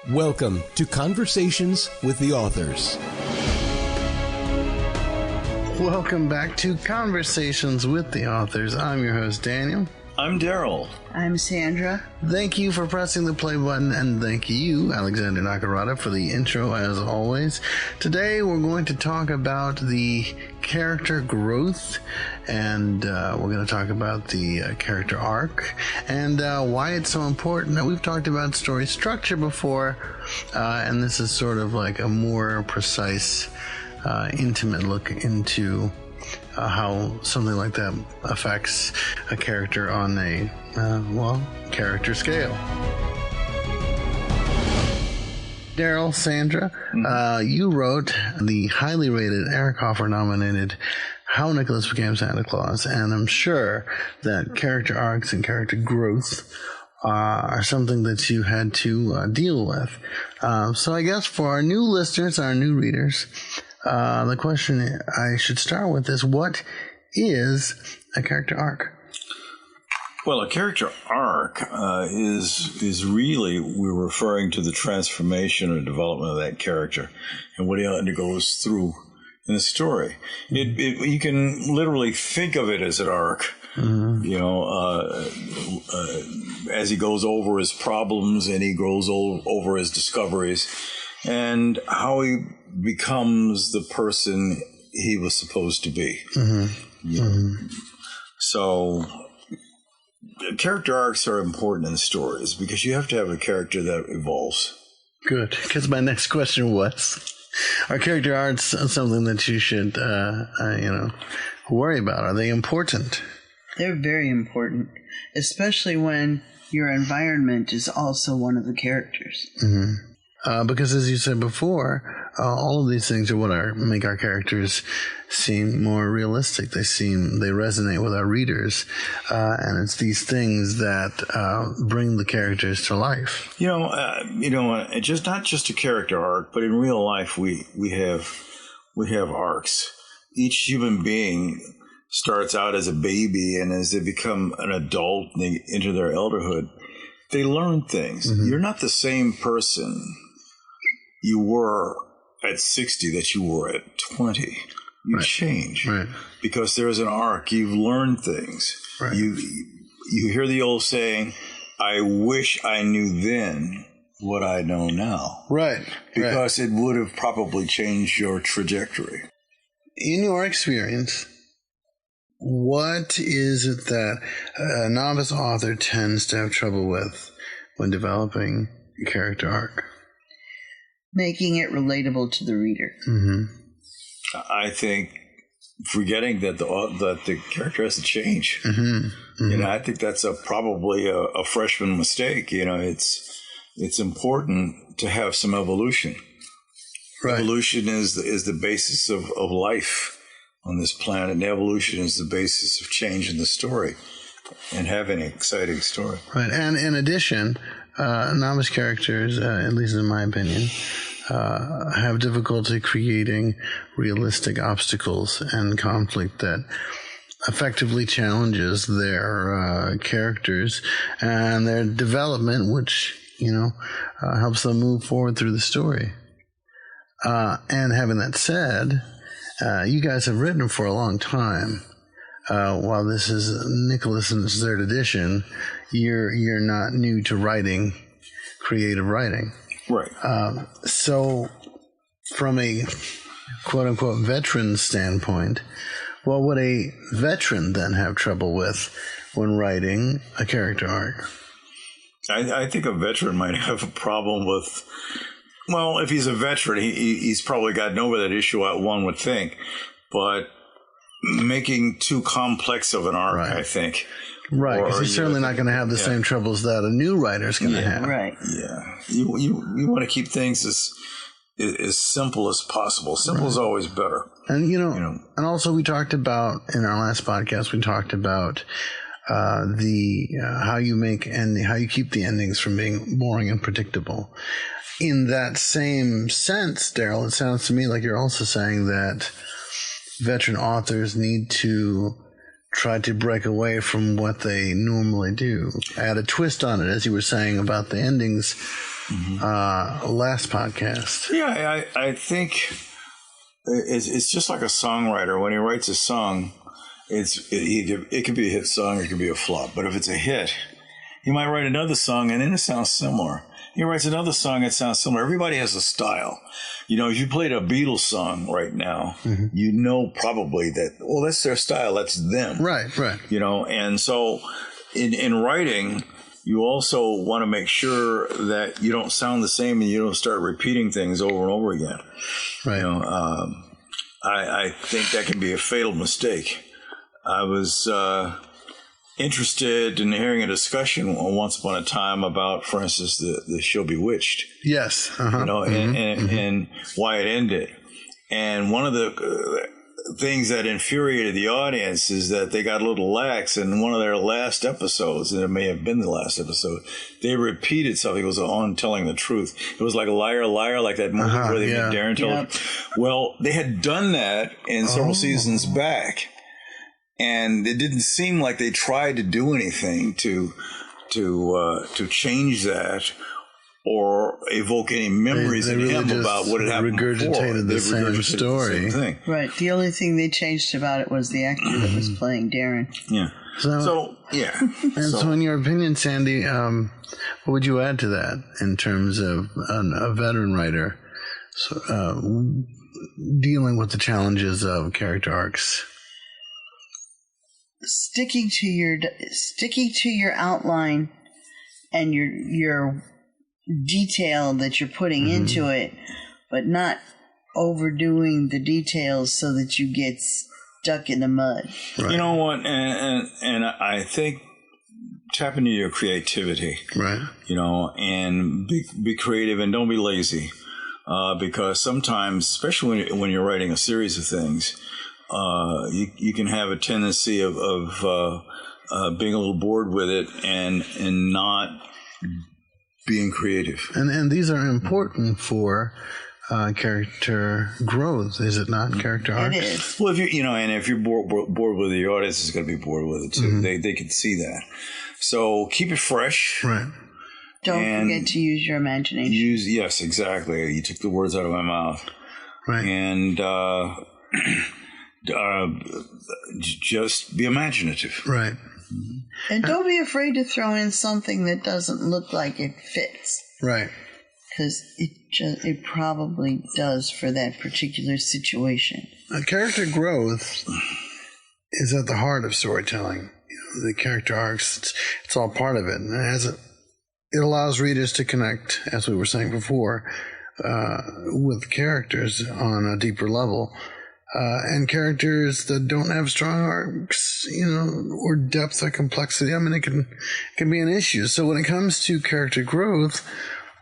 Welcome to Conversations with the Authors. Welcome back to Conversations with the Authors. I'm your host, Daniel. I'm Daryl. I'm Sandra. Thank you for pressing the play button, and thank you, Alexander Nakarada, for the intro as always. Today we're going to talk about the character growth, and we're going to talk about the character arc, and why it's so important. Now, we've talked about story structure before, and this is sort of like a more precise, intimate look into how something like that affects a character on a, character scale. Daryl, Sandra, you wrote the highly rated Eric Hoffer nominated How Nicholas Became Santa Claus, and I'm sure that character arcs and character growth are something that you had to deal with. So I guess for our new listeners, our new readers, the question I should start with is, what is a character arc? Well, a character arc is really, we're referring to the transformation or development of that character and what he undergoes through in the story. You can literally think of it as an arc. Mm-hmm. As he goes over his problems and he goes over his discoveries and how he becomes the person he was supposed to be. Mm-hmm. Mm-hmm. So character arcs are important in stories because you have to have a character that evolves. Good, because my next question was, are character arcs something that you should, worry about? Are they important? They're very important, especially when your environment is also one of the characters. Mm-hmm. Because as you said before, all of these things are what make our characters seem more realistic. They resonate with our readers, and it's these things that bring the characters to life. Just not just a character arc, but in real life, we have arcs. Each human being starts out as a baby, and as they become an adult and they enter their elderhood, they learn things. Mm-hmm. You're not the same person you were at 60 that you were at 20. You change. Right. Because there's an arc. You've learned things. Right. You hear the old saying, I wish I knew then what I know now. Right. Because it would have probably changed your trajectory. In your experience, what is it that a novice author tends to have trouble with when developing a character arc? Making it relatable to the reader. Mm-hmm. I think forgetting that the character has to change. Mm-hmm. Mm-hmm. I think that's probably a freshman mistake. It's important to have some evolution. Right. Evolution is the basis of life on this planet, and evolution is the basis of change in the story and having an exciting story. Right, and in addition, novice characters, at least in my opinion, have difficulty creating realistic obstacles and conflict that effectively challenges their characters and their development, which, helps them move forward through the story. And having that said, you guys have written for a long time. While this is Nicholas in his third edition, you're not new to writing, creative writing. Right. So from a quote-unquote veteran standpoint, what would a veteran then have trouble with when writing a character arc? I think a veteran might have a problem with, well, if he's a veteran, he's probably gotten over that issue, one would think, but making too complex of an arc, right. I think. Right, because he's certainly not going to have the same troubles that a new writer's going to have. Right. Yeah. You want to keep things as simple as possible. Simple is always better. And, and also we talked about, in our last podcast, we talked about how you keep the endings from being boring and predictable. In that same sense, Daryl, it sounds to me like you're also saying that veteran authors need to tried to break away from what they normally do. Add a twist on it, as you were saying about the endings last podcast. Yeah, I think it's just like a songwriter. When he writes a song, it could be a hit song or it could be a flop. But if it's a hit, he might write another song and then it sounds similar. He writes another song that sounds similar. Everybody has a style. If you played a Beatles song right now, you know probably that, well, that's their style. That's them. Right. And so in writing, you also want to make sure that you don't sound the same and you don't start repeating things over and over again. Right. I think that can be a fatal mistake. I was interested in hearing a discussion once upon a time about, for instance, the show Bewitched. Yes. And why it ended. And one of the things that infuriated the audience is that they got a little lax in one of their last episodes, and it may have been the last episode. They repeated something. It was on Telling the Truth. It was like Liar, Liar, like that movie where they made Darren tell it. Well, they had done that in several seasons back. And it didn't seem like they tried to do anything to change that or evoke any memories in really him about what had happened before. The same story. The same thing. Right. The only thing they changed about it was the actor that was playing Darren. Yeah. So in your opinion, Sandy, what would you add to that in terms of a veteran writer dealing with the challenges of character arcs? Sticking to your outline and your detail that you're putting into it, but not overdoing the details so that you get stuck in the mud. Right. You know what? And I think tap into your creativity. Right. And be creative and don't be lazy, because sometimes, especially when you're writing a series of things. You can have a tendency of being a little bored with it and not being creative. And these are important for character growth, is it not? Character arcs. It is. Well, if you're bored with it, the audience is going to be bored with it too. They can see that. So keep it fresh. Right. Don't forget to use your imagination. Yes, exactly. You took the words out of my mouth. Right. And just be imaginative. Right. And don't be afraid to throw in something that doesn't look like it fits. Right. Because it probably does for that particular situation. Character growth is at the heart of storytelling. The character arcs, it's all part of it. And it allows readers to connect, as we were saying before, with characters on a deeper level. And characters that don't have strong arcs, or depth or complexity, it can be an issue. So when it comes to character growth,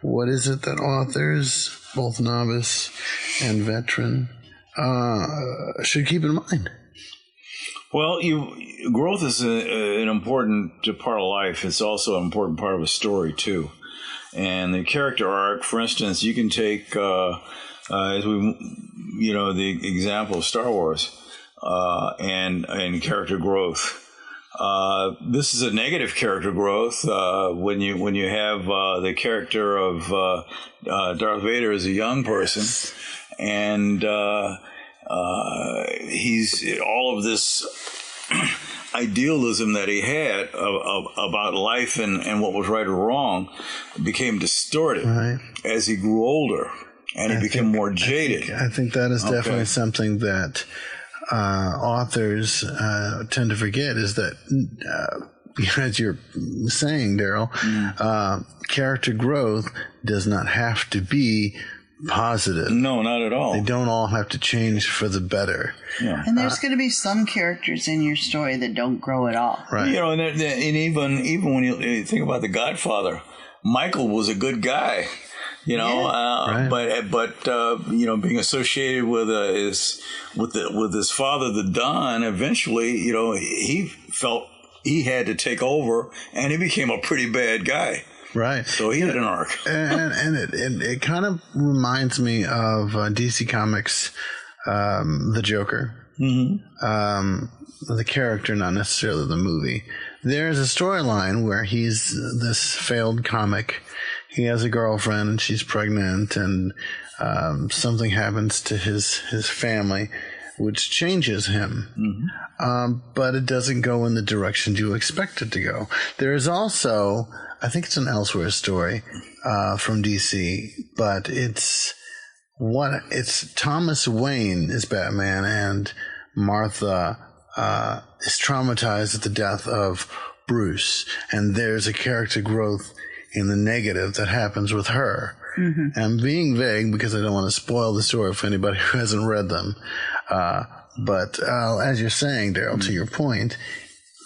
what is it that authors, both novice and veteran, should keep in mind? Well, growth is an important part of life. It's also an important part of a story too. And the character arc, for instance, you can take the example of Star Wars and character growth. This is a negative character growth when you have the character of Darth Vader as a young person, and he's all of this idealism that he had about life and what was right or wrong became distorted as he grew older. And he became more jaded. I think that is definitely something that authors tend to forget, is that, as you're saying, Daryl, character growth does not have to be positive. No, not at all. They don't all have to change for the better. Yeah. And there's going to be some characters in your story that don't grow at all. Right. And even when you think about The Godfather, Michael was a good guy. But being associated with his father, the Don, eventually, he felt he had to take over, and he became a pretty bad guy. Right. So he had an arc. and it kind of reminds me of DC Comics, The Joker. The character, not necessarily the movie. There's a storyline where he's this failed comic. He has a girlfriend and she's pregnant, and something happens to his family, which changes him. But it doesn't go in the direction you expect it to go. There is also, I think it's an Elsewhere story from DC, but it's Thomas Wayne is Batman, and Martha is traumatized at the death of Bruce, and there's a character growth in the negative that happens with her. I'm being vague because I don't want to spoil the story for anybody who hasn't read them. But as you're saying, Daryl, to your point,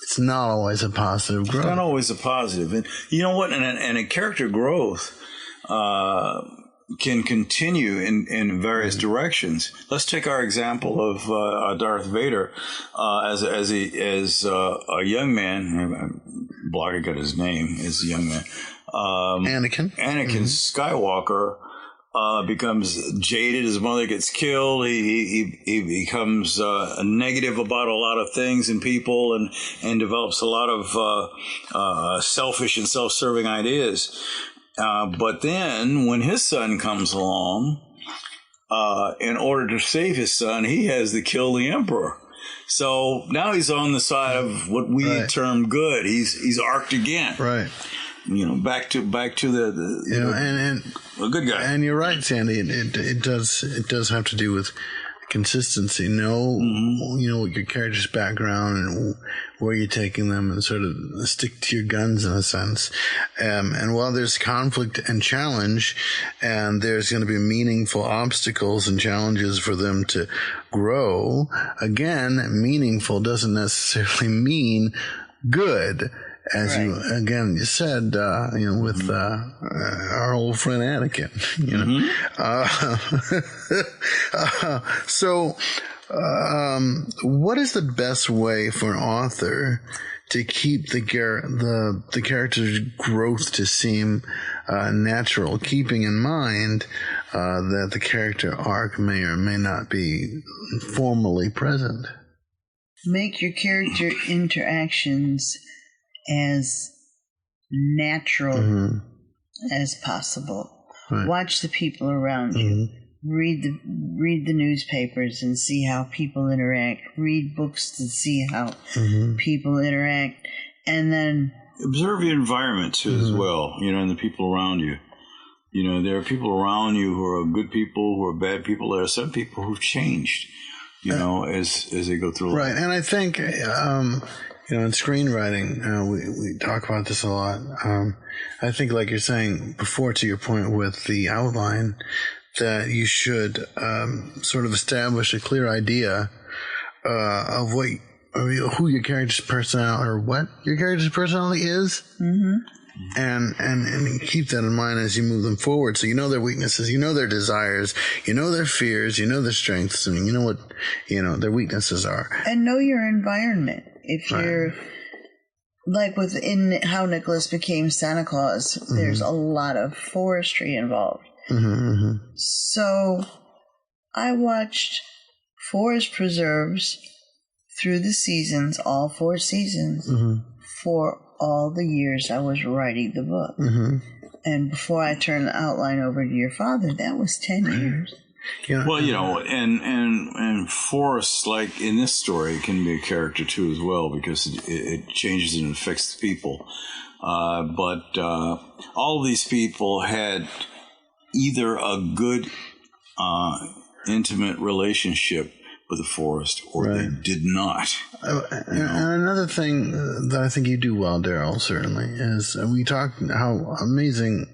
it's not always a positive growth. It's not always a positive. And you know what? And a character growth can continue in various directions. Let's take our example of Darth Vader as a young man. I'm blocking out his name as a young man. Anakin Skywalker becomes jaded. His mother gets killed. He becomes negative about a lot of things and people, and develops a lot of selfish and self-serving ideas. But then when his son comes along, in order to save his son, he has to kill the emperor. So now he's on the side of what we term good. He's arced again. Right. You know, back to the you know, and a good guy. And you're right, Sandy. It does have to do with consistency. Know what your character's background and where you're taking them, and sort of stick to your guns in a sense. And while there's conflict and challenge, and there's going to be meaningful obstacles and challenges for them to grow, again, meaningful doesn't necessarily mean good. As you said, with our old friend Anakin, So, what is the best way for an author to keep the character's growth to seem natural, keeping in mind that the character arc may or may not be formally present? Make your character interactions as natural as possible. Right. Watch the people around you. Read the newspapers and see how people interact. Read books to see how people interact, and then observe your environment too as well. And the people around you. There are people around you who are good people, who are bad people. There are some people who've changed. As they go through life. Right, and I think. In screenwriting, we talk about this a lot. I think, like you're saying before, to your point with the outline, that you should sort of establish a clear idea of who your character's personality, or what your character's personality is, and keep that in mind as you move them forward. So you know their weaknesses, you know their desires, you know their fears, you know their strengths, and you know what their weaknesses are. And know your environment. If you're like within How Nicholas Became Santa Claus, there's a lot of forestry involved. So I watched forest preserves through the seasons, all 4 seasons, for all the years I was writing the book. And before I turned the outline over to your father, that was 10 years. And forests, like in this story, can be a character too as well, because it changes and affects the people. But all of these people had either a good, intimate relationship with the forest, or they did not. And another thing that I think you do well, Daryl, certainly, is we talked how amazing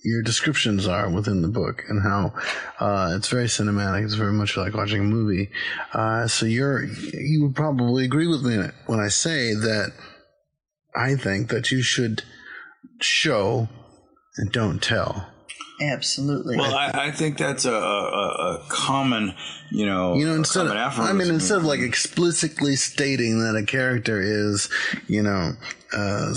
your descriptions are within the book, and how it's very cinematic. It's very much like watching a movie. So you would probably agree with me when I say that I think that you should show and don't tell. Absolutely. Well, I think that's a common, instead of like explicitly stating that a character is,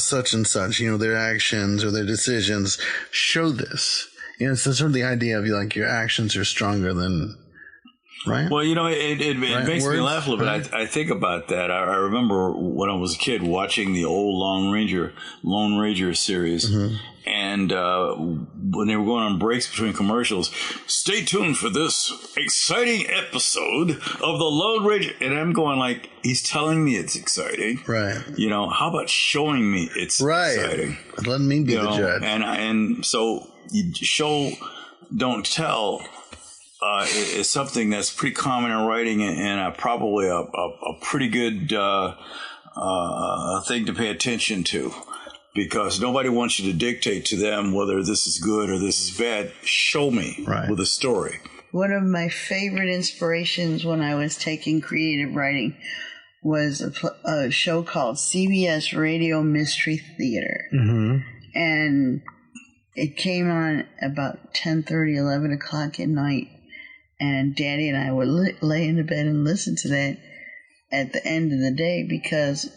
such and such, their actions or their decisions show this. It's sort of the idea of like your actions are stronger than right? Well, it makes me laugh a little bit. Right. I think about that. I remember when I was a kid watching the old Lone Ranger series, and when they were going on breaks between commercials, stay tuned for this exciting episode of the Lone Ranger. And I'm going like, he's telling me it's exciting, Right. How about showing me it's exciting? Let me be the judge. And so you show, don't tell. Is something that's pretty common in writing, and probably a pretty good thing to pay attention to, because nobody wants you to dictate to them whether this is good or this is bad. Show me with a story. One of my favorite inspirations when I was taking creative writing was a show called CBS Radio Mystery Theater. And it came on about 10:30, 11 o'clock at night. And Daddy and I would lay in the bed and listen to that at the end of the day, because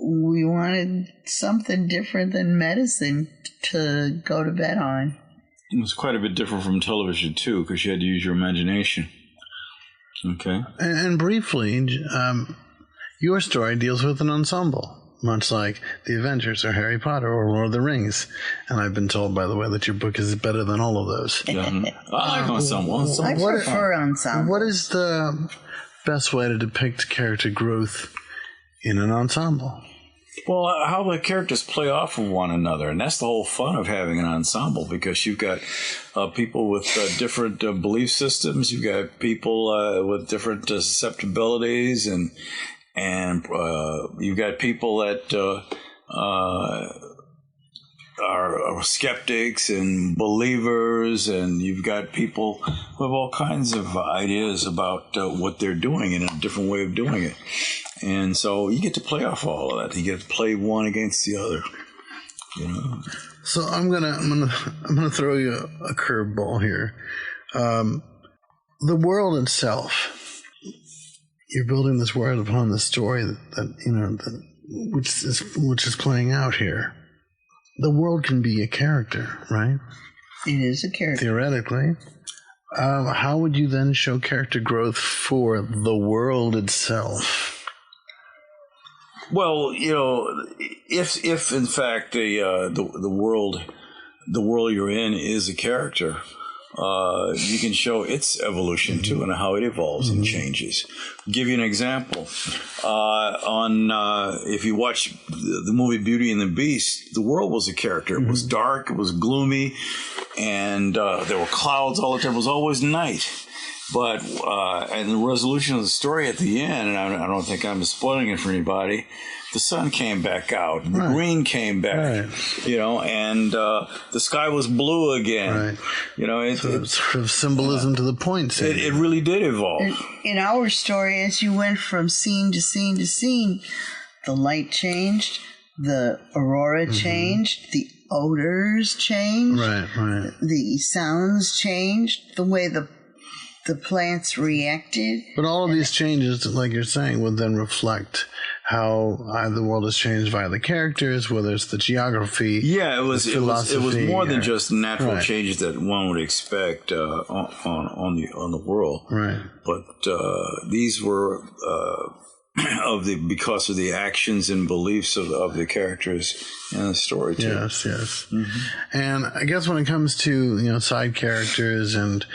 we wanted something different than medicine to go to bed on. It was quite a bit different from television, too, because you had to use your imagination. Okay. And briefly, your story deals with an ensemble, much like The Avengers or Harry Potter or Lord of the Rings. And I've been told, by the way, that your book is better than all of those. I like ensemble. I prefer ensemble. What is the best way to depict character growth in an ensemble? Well, how the characters play off of one another, and that's the whole fun of having an ensemble, because you've got people with different belief systems, you've got people with different susceptibilities, and you've got people that are skeptics and believers, and you've got people who have all kinds of ideas about what they're doing and a different way of doing it. And so you get to play off all of that. You get to play one against the other. So I'm gonna throw you a curveball here. The world itself. You're building this world upon the story which is playing out here. The world can be a character, right? It is a character. Theoretically. How would you then show character growth for the world itself? Well, if in fact the world you're in is a character, you can show its evolution too, and how it evolves and changes. I'll give you an example. If you watch the movie Beauty and the Beast, the world was a character. It was dark, it was gloomy, and there were clouds all the time. It was always night. But and the resolution of the story at the end, and I don't think I'm spoiling it for anybody, the sun came back out, the green came back, and the sky was blue again. Right. It's sort of symbolism to the point. It really did evolve. In our story, as you went from scene to scene to scene, the light changed, the aurora changed, the odors changed, right. The sounds changed, the way the plants reacted. But all of these changes, like you're saying, would then reflect how the world has changed via the characters, whether it's the geography. Yeah, it was more than just natural changes that one would expect on the world. Right. But these were because of the actions and beliefs of the characters in the story too. Yes. And I guess when it comes to side characters and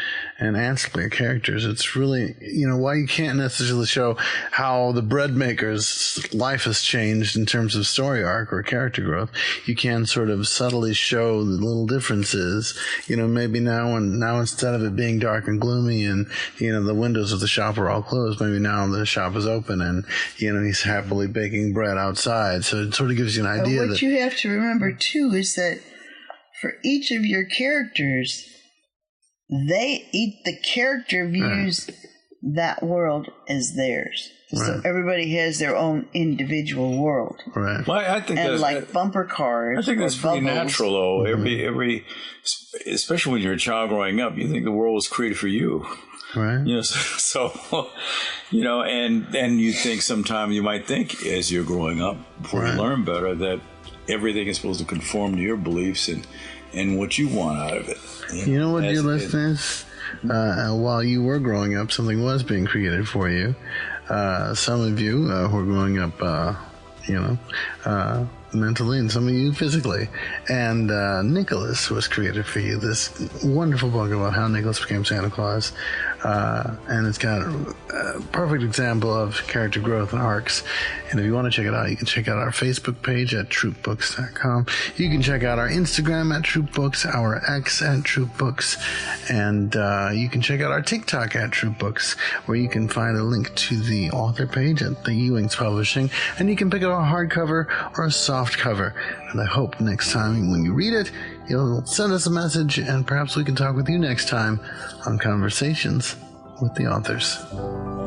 ancillary characters, it's really why you can't necessarily show how the bread maker's life has changed in terms of story arc or character growth. You can sort of subtly show the little differences. Maybe now instead of it being dark and gloomy and the windows of the shop are all closed, maybe now the shop is open and he's happily baking bread outside. So it sort of gives you an idea. What you have to remember too is that for each of your characters, the character views that world as theirs. Right. So everybody has their own individual world. Right. Well, I think and like bumper cars. I think that's pretty natural, though. Every, especially when you're a child growing up, you think the world was created for you. Right. So and you think sometimes you might think as you're growing up before you learn better that everything is supposed to conform to your beliefs and what you want out of it. You know what, dear listeners? while you were growing up, something was being created for you. Some of you who are growing up, mentally, and some of you physically. And Nicholas was created for you, this wonderful book about how Nicholas became Santa Claus. And it's got a perfect example of character growth and arcs. And if you want to check it out, you can check out our Facebook page at troopbooks.com. You can check out our Instagram at troopbooks, our X at troopbooks, and you can check out our TikTok at troopbooks, where you can find a link to the author page at the Ewing's Publishing, and you can pick up a hardcover or a soft cover. And I hope next time when you read it, you'll send us a message, and perhaps we can talk with you next time on Conversations with the Authors.